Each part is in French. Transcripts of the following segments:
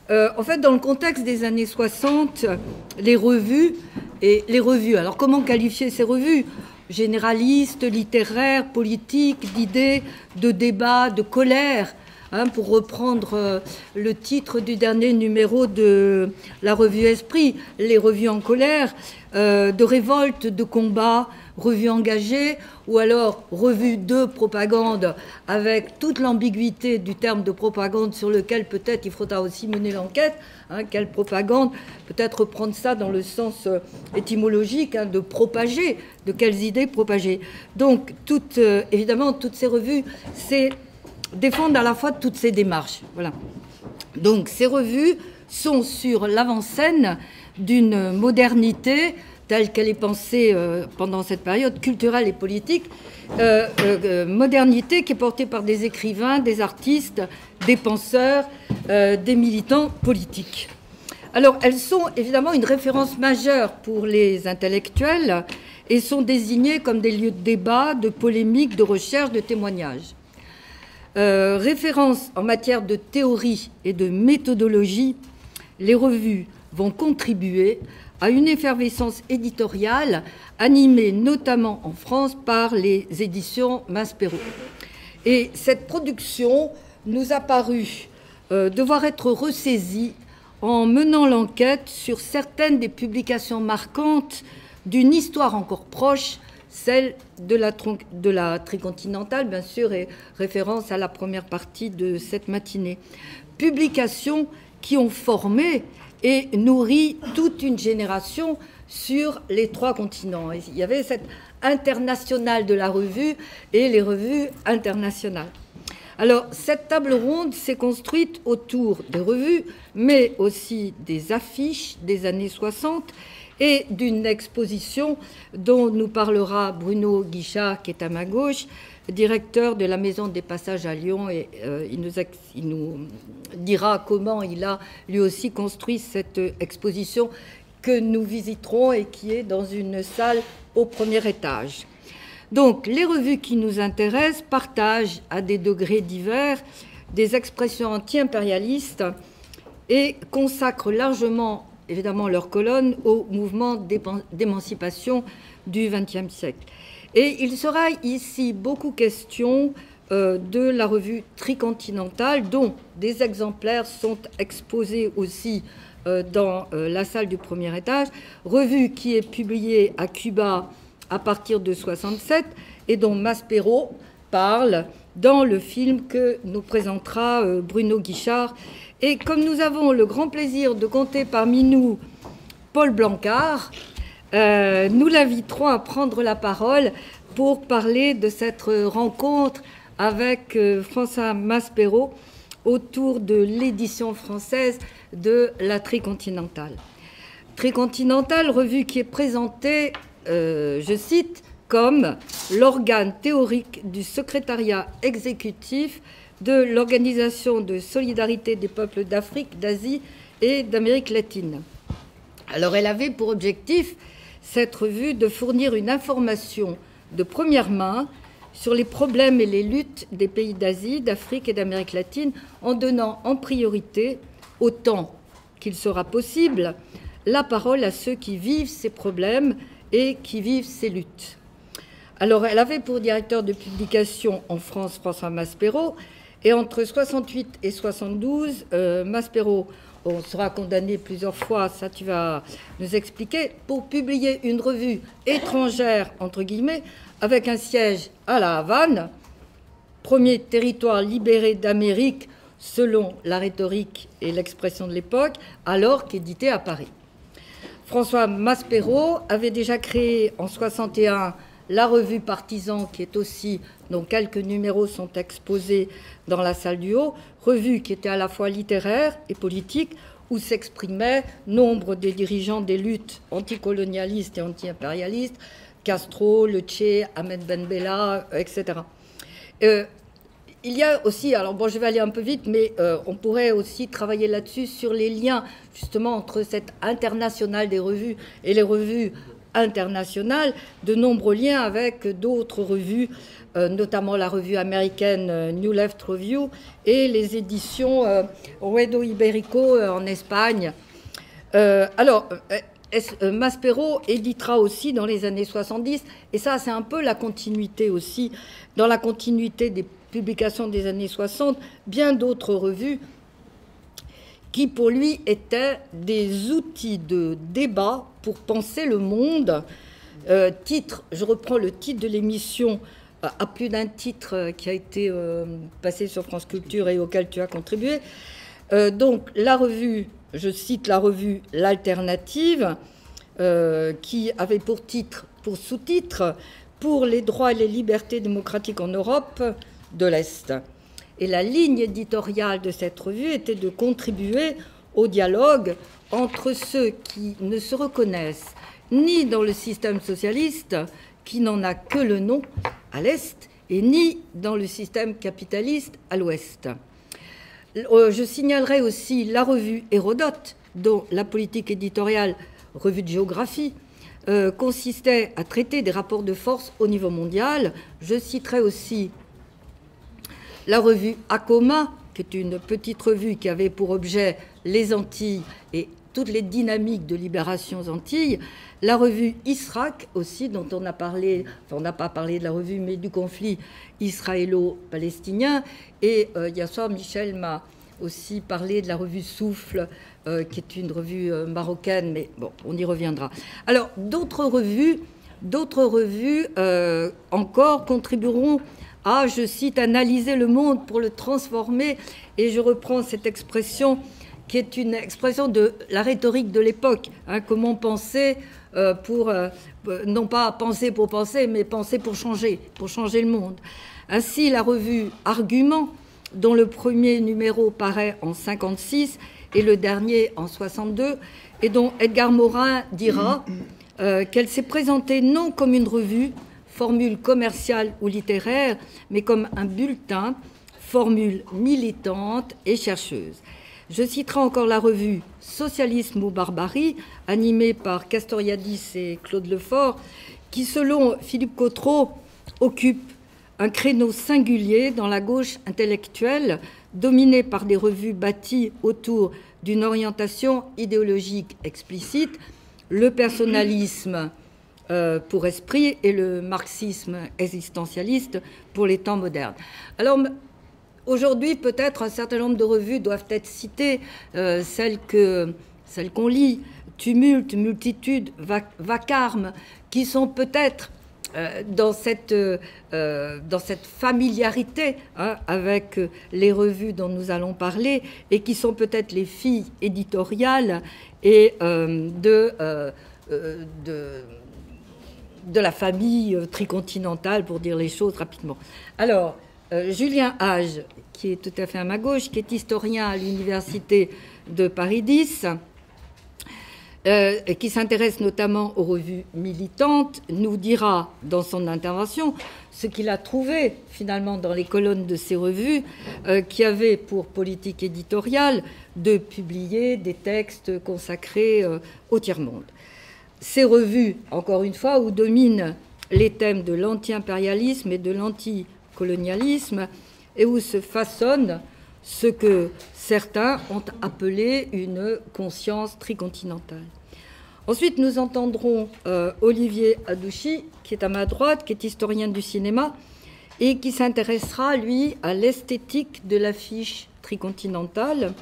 En fait, dans le contexte des années 60, les revues, alors comment qualifier ces revues? Généralistes, littéraires, politiques, d'idées, de débats, de colère, hein, pour reprendre le titre du dernier numéro de la revue Esprit, les revues en colère, de révolte, de combat, revues engagées, ou alors revues de propagande, avec toute l'ambiguïté du terme de propagande sur lequel peut-être il faudra aussi mener l'enquête. Hein, quelle propagande? Peut-être prendre ça dans le sens étymologique, hein, de propager, de quelles idées propager. Donc, évidemment, toutes ces revues défendent à la fois toutes ces démarches. Voilà. Donc, ces revues sont sur l'avant-scène d'une modernité telle qu'elle est pensée pendant cette période culturelle et politique, modernité qui est portée par des écrivains, des artistes, des penseurs, des militants politiques. Alors, elles sont évidemment une référence majeure pour les intellectuels et sont désignées comme des lieux de débat, de polémique, de recherche, de témoignage. Référence en matière de théorie et de méthodologie, les revues vont contribuer à une effervescence éditoriale animée notamment en France par les éditions Maspero. Et cette production nous a paru devoir être ressaisie en menant l'enquête sur certaines des publications marquantes d'une histoire encore proche, celle de la Tricontinentale, bien sûr, et référence à la première partie de cette matinée. Publications qui ont formé et nourrit toute une génération sur les 3 continents. Il y avait cette internationale de la revue et les revues internationales. Alors, cette table ronde s'est construite autour des revues, mais aussi des affiches des années 60 et d'une exposition dont nous parlera Bruno Guichard, qui est à ma gauche, directeur de la Maison des Passages à Lyon, et il nous dira comment il a lui aussi construit cette exposition que nous visiterons et qui est dans une salle au 1er étage. Donc, les revues qui nous intéressent partagent à des degrés divers des expressions anti-impérialistes et consacrent largement, évidemment, leurs colonnes au mouvement d'émancipation du XXe siècle. Et il sera ici beaucoup question de la revue Tricontinentale, dont des exemplaires sont exposés aussi dans la salle du 1er étage, revue qui est publiée à Cuba à partir de 1967 et dont Maspero parle dans le film que nous présentera Bruno Guichard. Et comme nous avons le grand plaisir de compter parmi nous Paul Blancard, nous l'inviterons à prendre la parole pour parler de cette rencontre avec François Maspero autour de l'édition française de la Tricontinentale. Tricontinentale, revue qui est présentée, je cite, comme l'organe théorique du secrétariat exécutif de l'Organisation de solidarité des peuples d'Afrique, d'Asie et d'Amérique latine. Alors elle avait pour objectif, cette revue, de fournir une information de première main sur les problèmes et les luttes des pays d'Asie, d'Afrique et d'Amérique latine, en donnant en priorité, autant qu'il sera possible, la parole à ceux qui vivent ces problèmes et qui vivent ces luttes. Alors elle avait pour directeur de publication en France François Maspero, et entre 68 et 72, Maspero, on sera condamné plusieurs fois, ça tu vas nous expliquer, pour publier une revue étrangère, entre guillemets, avec un siège à La Havane, premier territoire libéré d'Amérique, selon la rhétorique et l'expression de l'époque, alors qu'édité à Paris. François Maspero avait déjà créé en 61 la revue Partisan, qui est aussi, dont quelques numéros sont exposés dans la salle du haut, revue qui était à la fois littéraire et politique, où s'exprimaient nombre des dirigeants des luttes anticolonialistes et anti-impérialistes, Castro, Le Che, Ahmed Ben Bella, etc. Il y a aussi, alors bon, je vais aller un peu vite, mais on pourrait aussi travailler là-dessus sur les liens justement entre cette internationale des revues et les revues international de nombreux liens avec d'autres revues, notamment la revue américaine New Left Review et les éditions Ruedo Ibérico en Espagne. Maspero éditera aussi dans les années 70, et ça c'est un peu la continuité aussi, dans la continuité des publications des années 60, bien d'autres revues qui pour lui étaient des outils de débat pour penser le monde. Je reprends le titre de l'émission, à plus d'un titre qui a été passé sur France Culture et auquel tu as contribué. Donc la revue, je cite la revue L'Alternative, qui avait pour sous-titre « Pour les droits et les libertés démocratiques en Europe de l'Est ». Et la ligne éditoriale de cette revue était de contribuer au dialogue entre ceux qui ne se reconnaissent ni dans le système socialiste, qui n'en a que le nom à l'Est, et ni dans le système capitaliste à l'Ouest. Je signalerai aussi la revue Hérodote, dont la politique éditoriale, revue de géographie, consistait à traiter des rapports de force au niveau mondial. Je citerai aussi la revue Acoma, qui est une petite revue qui avait pour objet les Antilles et toutes les dynamiques de libération aux Antilles. La revue Israq aussi, dont on a parlé, enfin on n'a pas parlé de la revue, mais du conflit israélo-palestinien. Et hier soir, Michel m'a aussi parlé de la revue Souffle, qui est une revue marocaine, mais bon, on y reviendra. Alors, d'autres revues encore contribueront à, je cite, analyser le monde pour le transformer. Et je reprends cette expression qui est une expression de la rhétorique de l'époque. Hein, comment penser non pas penser pour penser, mais penser pour changer le monde. Ainsi, la revue Argument, dont le premier numéro paraît en 1956 et le dernier en 1962, et dont Edgar Morin dira qu'elle s'est présentée non comme une revue, formule commerciale ou littéraire, mais comme un bulletin, formule militante et chercheuse. Je citerai encore la revue Socialisme ou Barbarie, animée par Castoriadis et Claude Lefort, qui, selon Philippe Cotreau, occupe un créneau singulier dans la gauche intellectuelle, dominée par des revues bâties autour d'une orientation idéologique explicite, le personnalisme pour esprit et le marxisme existentialiste pour les temps modernes. Alors, aujourd'hui, peut-être un certain nombre de revues doivent être citées, celles qu'on lit, Tumulte, Multitude, Vacarme, qui sont peut-être dans cette familiarité avec les revues dont nous allons parler, et qui sont peut-être les filles éditoriales et de la famille tricontinentale, pour dire les choses rapidement. Alors, Julien Hage, qui est tout à fait à ma gauche, qui est historien à l'université de Paris X, et qui s'intéresse notamment aux revues militantes, nous dira dans son intervention ce qu'il a trouvé finalement dans les colonnes de ces revues, qui avaient pour politique éditoriale de publier des textes consacrés au tiers-monde. Ces revues, encore une fois, où dominent les thèmes de l'anti-impérialisme et de l'anticolonialisme, et où se façonne ce que certains ont appelé une conscience tricontinentale. Ensuite, nous entendrons Olivier Hadouchi, qui est à ma droite, qui est historien du cinéma, et qui s'intéressera, lui, à l'esthétique de l'affiche tricontinentale.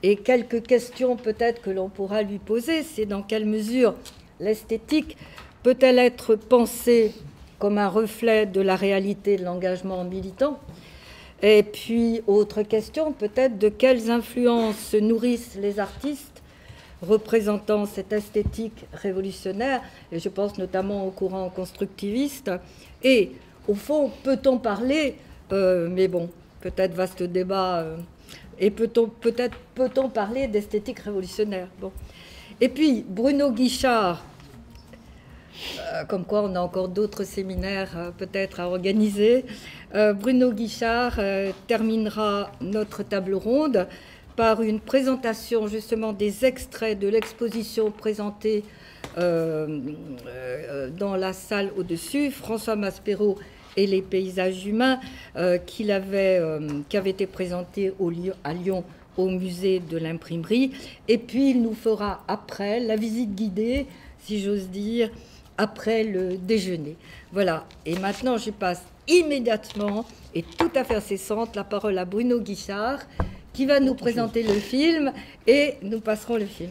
Et quelques questions peut-être que l'on pourra lui poser, c'est dans quelle mesure l'esthétique peut-elle être pensée comme un reflet de la réalité de l'engagement militant? Et puis, autre question, peut-être, de quelles influences se nourrissent les artistes représentant cette esthétique révolutionnaire, et je pense notamment au courant constructiviste. Et, au fond, peut-on parler, mais bon, peut-être vaste débat, et peut-on parler d'esthétique révolutionnaire? Bon. Et puis, Bruno Guichard, comme quoi on a encore d'autres séminaires peut-être à organiser. Bruno Guichard terminera notre table ronde par une présentation justement des extraits de l'exposition présentée dans la salle au-dessus, François Maspero et les paysages humains qui avaient été présentés à Lyon au musée de l'imprimerie. Et puis il nous fera après la visite guidée, si j'ose dire, après le déjeuner. Voilà. Et maintenant, je passe immédiatement et tout à fait incessante la parole à Bruno Guichard qui va nous présenter le film et nous passerons le film.